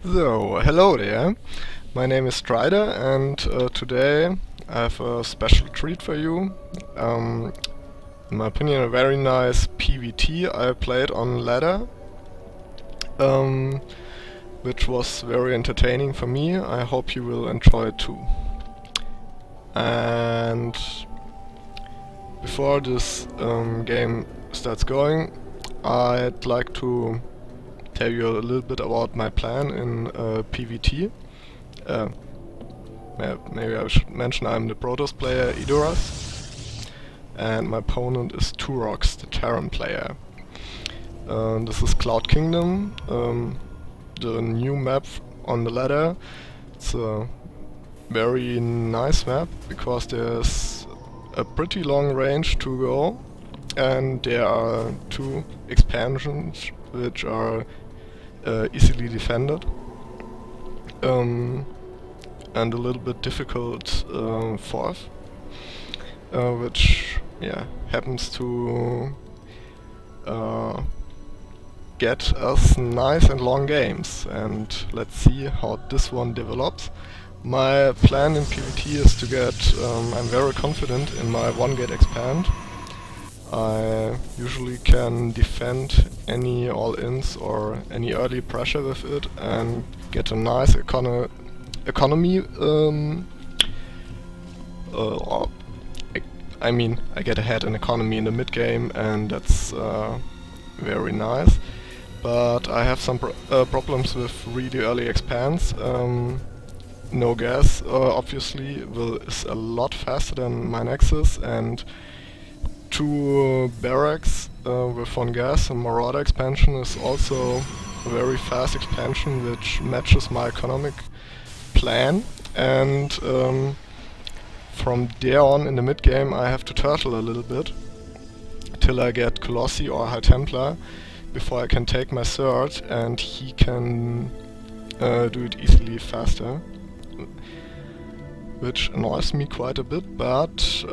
So, hello there. My name is Strider, and today I have a special treat for you. In my opinion, a very nice PvT I played on ladder, um, which was very entertaining for me. I hope you will enjoy it too. And before this game starts going, I'd like to tell you a little bit about my plan in PvT. Maybe I should mention I'm the Protoss player Idoras, and my opponent is Turox, the Terran player. This is Cloud Kingdom, the new map on the ladder. It's a very nice map because there's a pretty long range to go, and there are two expansions which are easily defended, and a little bit difficult fourth, which happens to get us nice and long games, and let's see how this one develops. My plan in PvT is to get, I'm very confident in my 1-gate expand. I usually can defend any all-ins or any early pressure with it and get a nice economy. I get ahead in economy in the mid-game, and that's very nice. But I have some problems with really early expands. No gas, obviously, is a lot faster than my Nexus, and two barracks with 1 gas and Marauder expansion is also a very fast expansion which matches my economic plan, and from there on in the mid game I have to turtle a little bit till I get Colossi or High Templar before I can take my third, and he can do it easily faster, which annoys me quite a bit, but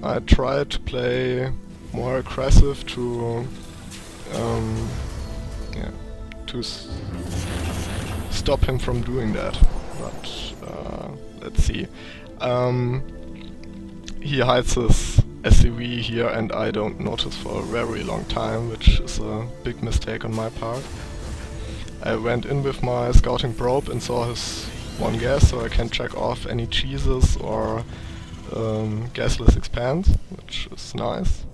I try to play more aggressive to stop him from doing that. But let's see. He hides his SCV here, and I don't notice for a very long time, which is a big mistake on my part. I went in with my scouting probe and saw his 1 gas, so I can check off any cheeses or gasless expands, which is nice.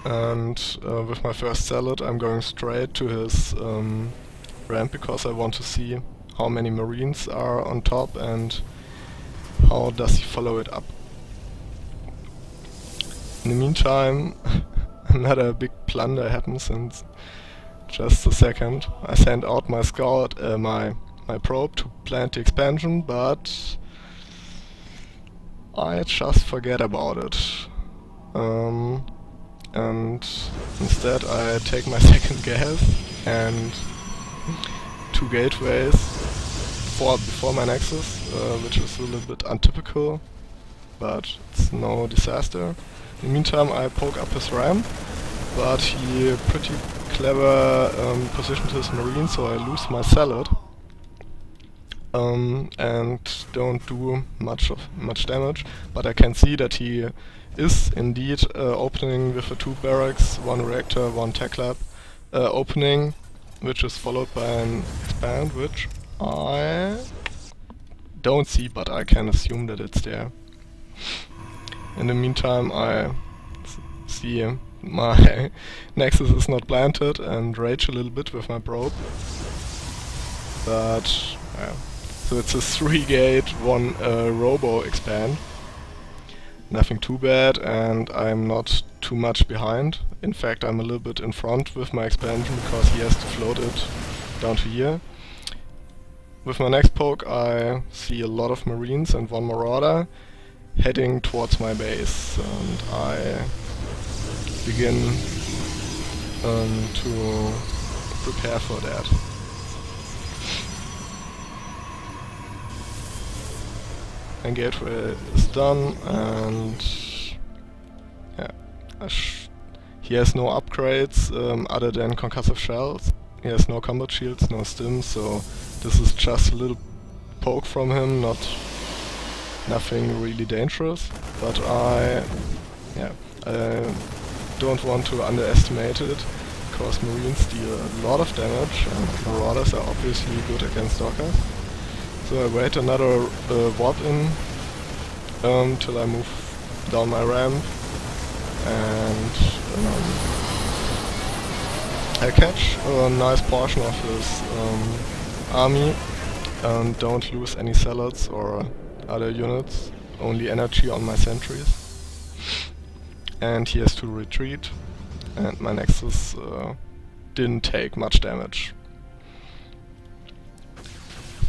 And with my first salad I'm going straight to his ramp because I want to see how many marines are on top and how does he follow it up. In the meantime, another big blunder happens in just a second. I send out my scout, my probe to plant the expansion, but I just forget about it. And instead I take my second gas and 2 gateways before my Nexus, which is a little bit untypical, but it's no disaster. In the meantime I poke up his ramp, but he pretty clever positioned his marine, so I lose my salad. And don't do much damage, but I can see that he is indeed opening with a 2 barracks, 1 reactor, 1 tech lab opening, which is followed by an expand, which I don't see, but I can assume that it's there. In the meantime I see my Nexus is not planted and rage a little bit with my probe, but so it's a 3-gate, 1 robo expand. Nothing too bad, and I'm not too much behind. In fact, I'm a little bit in front with my expansion because he has to float it down to here. With my next poke I see a lot of marines and 1 marauder heading towards my base, and I begin to prepare for that. And gateway is done, and he has no upgrades other than concussive shells. he has no combat shields, no stim, so this is just a little poke from him, nothing really dangerous. But I don't want to underestimate it, because Marines deal a lot of damage, and Marauders are obviously good against Stalkers. So I wait another warp in till I move down my ramp, and I catch a nice portion of his army and don't lose any zealots or other units, only energy on my sentries. And he has to retreat, and my Nexus didn't take much damage.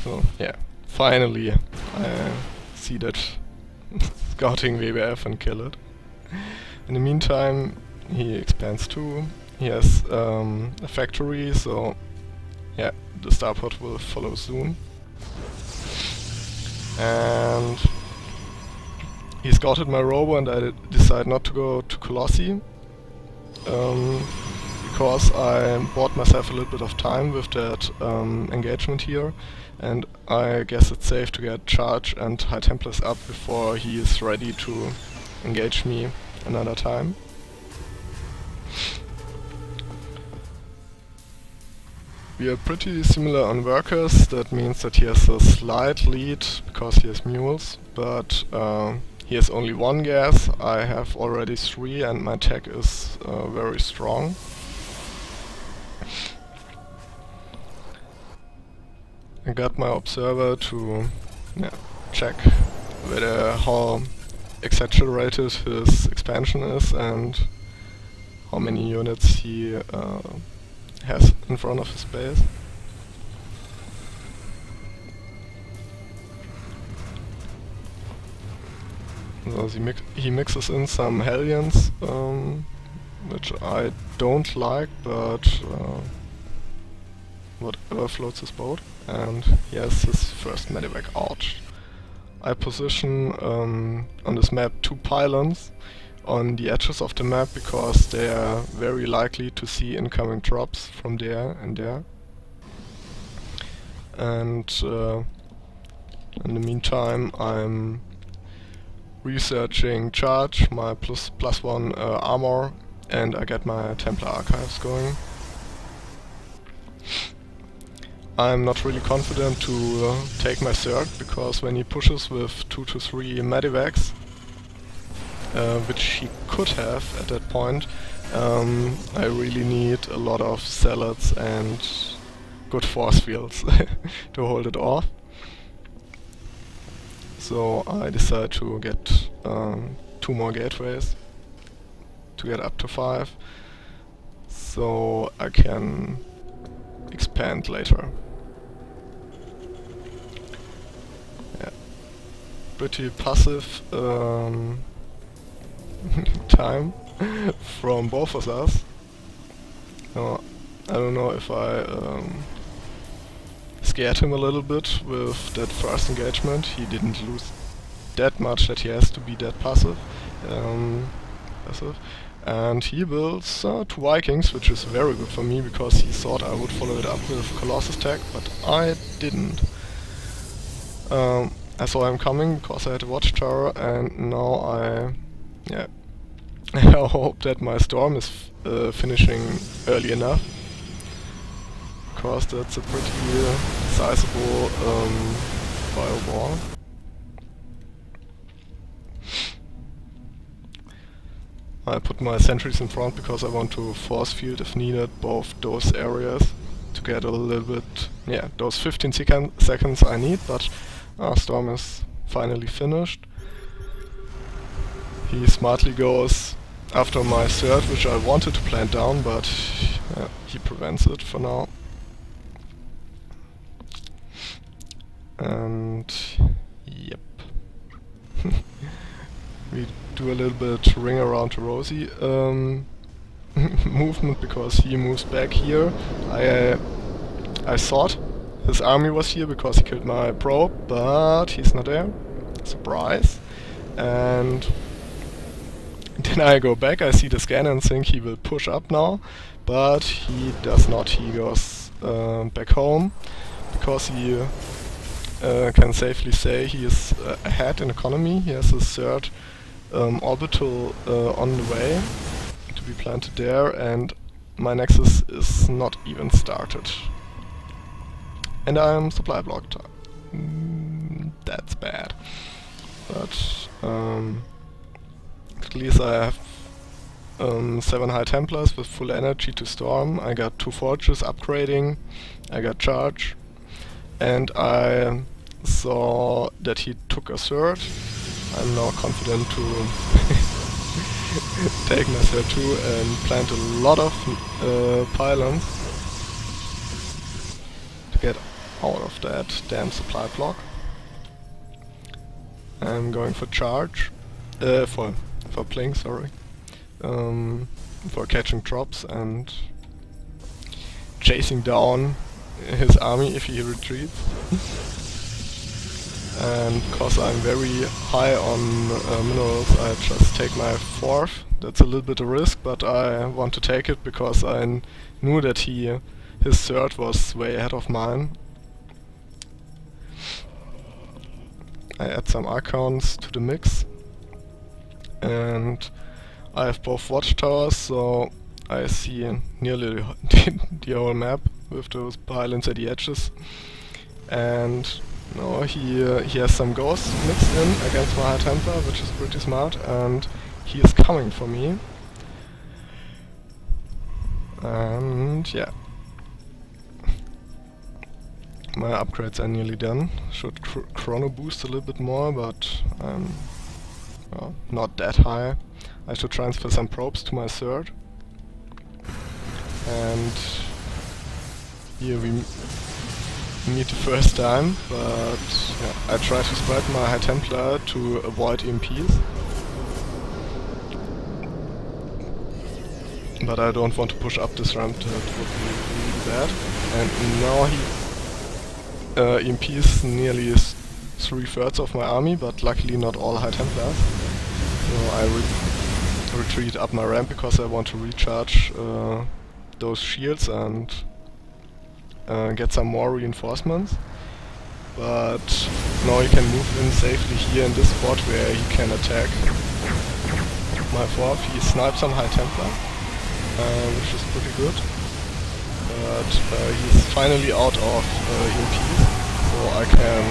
So yeah, finally I see that scouting WWF and kill it. In the meantime, he expands too. He has a factory, so yeah, the starport will follow soon. And he scouted my robo, and I decided not to go to Colossi, because I bought myself a little bit of time with that engagement here, and I guess it's safe to get Charge and High Templars up before he is ready to engage me another time. We are pretty similar on workers. That means that he has a slight lead because he has mules, but he has only 1 gas. I have already 3, and my tech is very strong. I got my observer to check how exaggerated his expansion is and how many units he has in front of his base. So he mixes in some Hellions, which I don't like, but whatever floats his boat. And he has his first medivac out. I position on this map 2 pylons on the edges of the map, because they are very likely to see incoming drops from there and there. And in the meantime, I'm researching Charge, my +1 armor, and I get my Templar archives going. I'm not really confident to take my Zerg, because when he pushes with 2 to 3 medivacs, which he could have at that point, I really need a lot of zealots and good force fields to hold it off. So I decide to get 2 more gateways to get up to 5, so I can expand later. Yeah, pretty passive time from both of us. I don't know if I scared him a little bit with that first engagement. He didn't lose that much that he has to be that passive. And he builds 2 Vikings, which is very good for me, because he thought I would follow it up with Colossus tech, but I didn't. I saw him coming because I had a watchtower, and now I hope that my storm is finishing early enough, because that's a pretty sizable bio war. I put my sentries in front because I want to force field, if needed, both those areas to get a little bit, those 15 seconds I need, but storm is finally finished. He smartly goes after my third, which I wanted to plant down, but he prevents it for now. And yep. We do a little bit ring around to Rosie movement, because he moves back here. I thought his army was here because he killed my probe, but he's not there. Surprise. And then I go back, I see the scan and think he will push up now, but he does not. He goes back home, because he can safely say he is ahead in economy. He has a third orbital on the way to be planted there, and my nexus is not even started. And I am supply blocked. That's bad. But at least I have 7 High Templars with full energy to storm. I got 2 forges upgrading. I got charge. And I saw that he took a third. I'm now confident to take my third too and plant a lot of pylons to get out of that damn supply block. I'm going for charge, for pling, sorry, for catching drops and chasing down his army if he retreats. And because I'm very high on minerals, I just take my 4th. That's a little bit of risk, but I want to take it because I knew that his 3rd was way ahead of mine. I add some icons to the mix, and I have both watchtowers, so I see nearly the whole map with those pylons at the edges. And now he has some ghosts mixed in against my High Templar, which is pretty smart, and he is coming for me. And yeah. My upgrades are nearly done. Should chrono boost a little bit more, but I'm not that high. I should transfer some probes to my 3rd. And here we meet the first time, but yeah, I try to spread my High Templar to avoid EMPs. But I don't want to push up this ramp, that would be really bad. And now he EMPs nearly 3/3 of my army, but luckily not all High Templars. So I retreat up my ramp because I want to recharge those shields and get some more reinforcements. But now he can move in safely here in this spot where he can attack my 4th. He snipes some High Templar, which is pretty good. But he's finally out of EMPs, so I can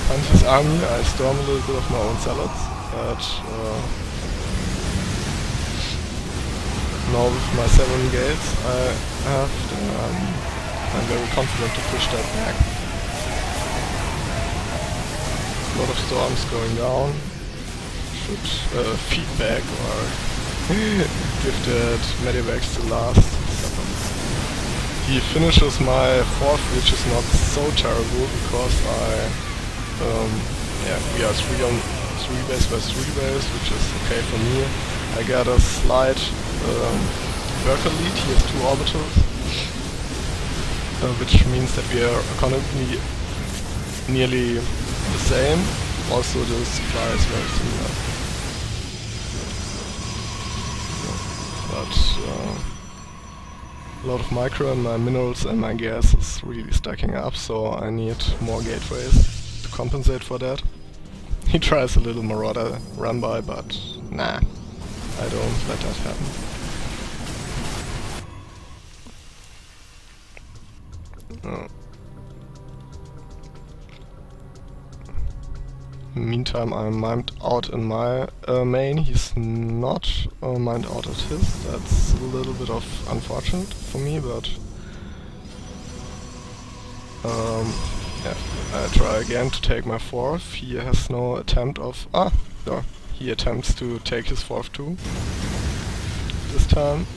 punch his army. I storm a little bit of my own salads, but now with my 7 gates I have, I'm very confident to push that back. A lot of storms going down. Should feedback or give that medivacs to last. He finishes my 4th, which is not so terrible because we are 3 base by 3 base, which is okay for me. I got a slight worker lead. He has 2 orbitals, which means that we are economically nearly the same. Also the supply is very similar. But a lot of micro and my minerals and my gas is really stacking up, so I need more gateways to compensate for that. He tries a little marauder run by, but nah, I don't let that happen. Oh. Meantime, I'm mimed out in my main. He's not mimed out at his. That's a little bit of unfortunate for me, but yeah, I try again to take my 4th. He has no attempt of no, he attempts to take his 4th too this time.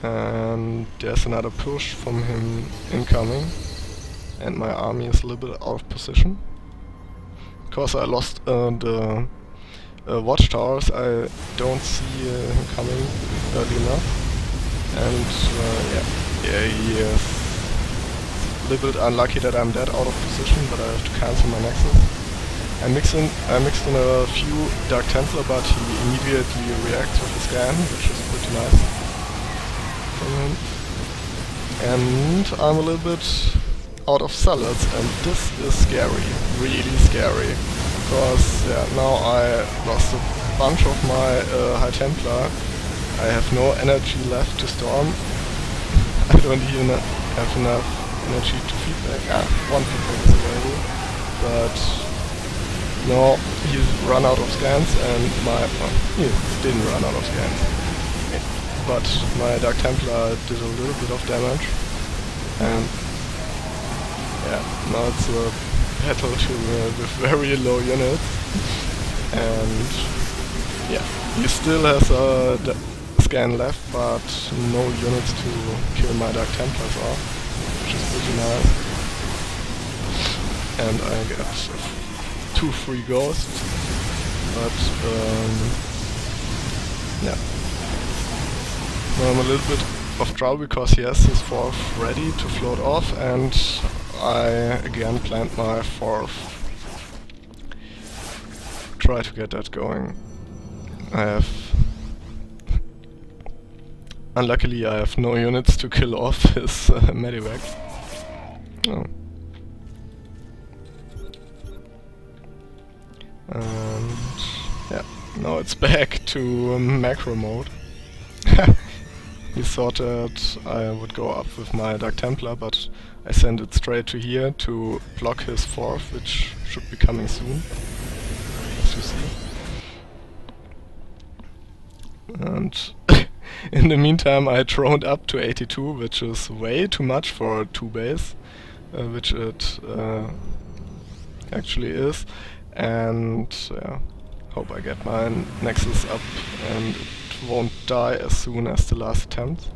And there's another push from him incoming. And my army is a little bit out of position. Because I lost the watchtowers, I don't see him coming early enough. And yeah, he is a little bit unlucky that I'm that out of position, but I have to cancel my nexus. I mixed in a few Dark Templar, but he immediately reacts with the scan, which is pretty nice. from him. And I'm a little bit out of salads, and this is scary, really scary. Because yeah, now I lost a bunch of my High Templar. I have no energy left to storm. I don't even have enough energy to feedback. One feedback is available, but no, he's run out of scans, and he didn't run out of scans. But my Dark Templar did a little bit of damage, and yeah, now it's a battle with very low units, and yeah, he still has a scan left, but no units to kill my Dark Templars off, which is pretty nice. And I get 2 free ghosts, but yeah. Now I'm a little bit of trouble because he has his 4th ready to float off, and I again planned my 4th. Try to get that going. Unluckily I have no units to kill off his medivac. Oh. And yeah, now it's back to macro mode. He thought that I would go up with my Dark Templar, but I sent it straight to here to block his 4th, which should be coming soon, as you see. And in the meantime I droned up to 82, which is way too much for 2 base, which it actually is. And hope I get my Nexus up and it won't die as soon as the last attempt.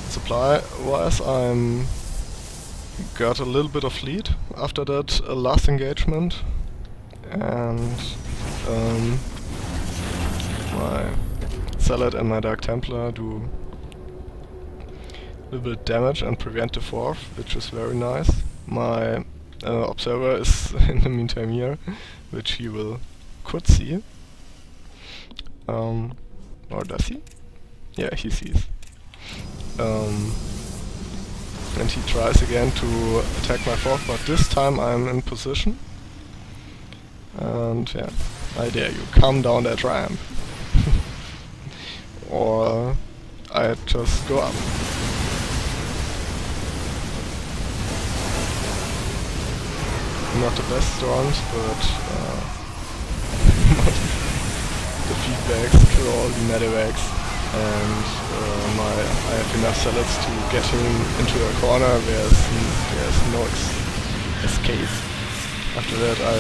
Supply wise, I'm got a little bit of lead after that last engagement, and my Salad and my Dark Templar do a little bit damage and prevent the 4th, which is very nice. My Observer is in the meantime here, which he could see. Or does he? Yeah, he sees. And he tries again to attack my 4th, but this time I'm in position. And yeah, I dare you, come down that ramp. Or I just go up. Not the best storms, but the feedbacks kill all the medevacs, and I have enough salads to get him into a corner where there's no escape. After that I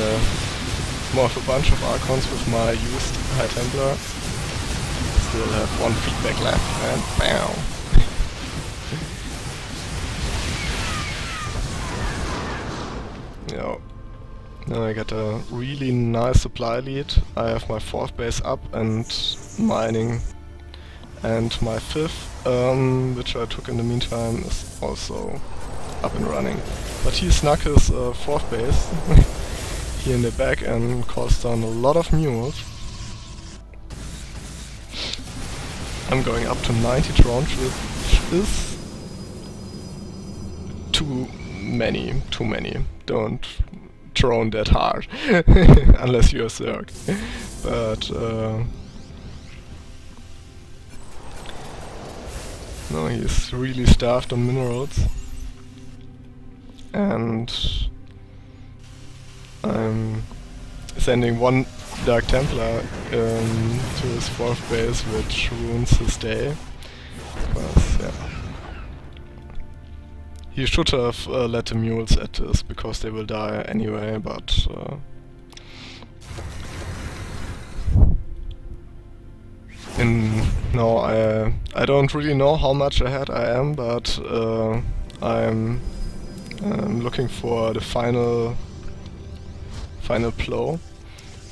morph a bunch of Archons with my used High Templar. Still have 1 feedback left, and BAM! Yeah. Now I get a really nice supply lead. I have my 4th base up and mining, and my 5th, which I took in the meantime, is also up and running. But he snuck his 4th base here in the back and caused down a lot of mules. I'm going up to 90 drones, which is too many. Don't drone that hard, unless you're Zerg. But no, he's really starved on minerals, and I'm sending 1 Dark Templar to his 4th base, which ruins his day. Because, yeah. He should have let the mules at this, because they will die anyway, but no, I don't really know how much ahead I am, but I'm looking for the final plow.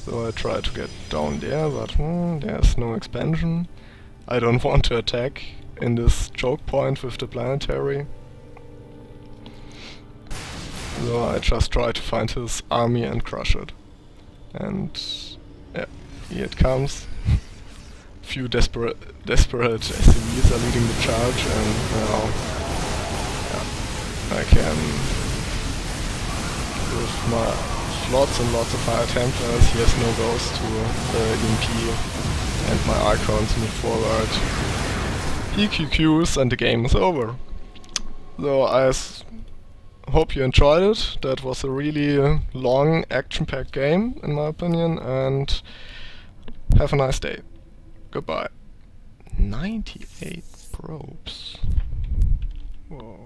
So I try to get down there, but there's no expansion. I don't want to attack in this choke point with the planetary. So I just try to find his army and crush it. And yeah, here it comes. few desperate SCVs are leading the charge, and now I can, with my lots and lots of fire Templars, he has no ghost to EMP, and my Archons move forward. He QQs and the game is over. So I hope you enjoyed it. That was a really long, action-packed game, in my opinion, and have a nice day. Goodbye. 98 probes. Whoa.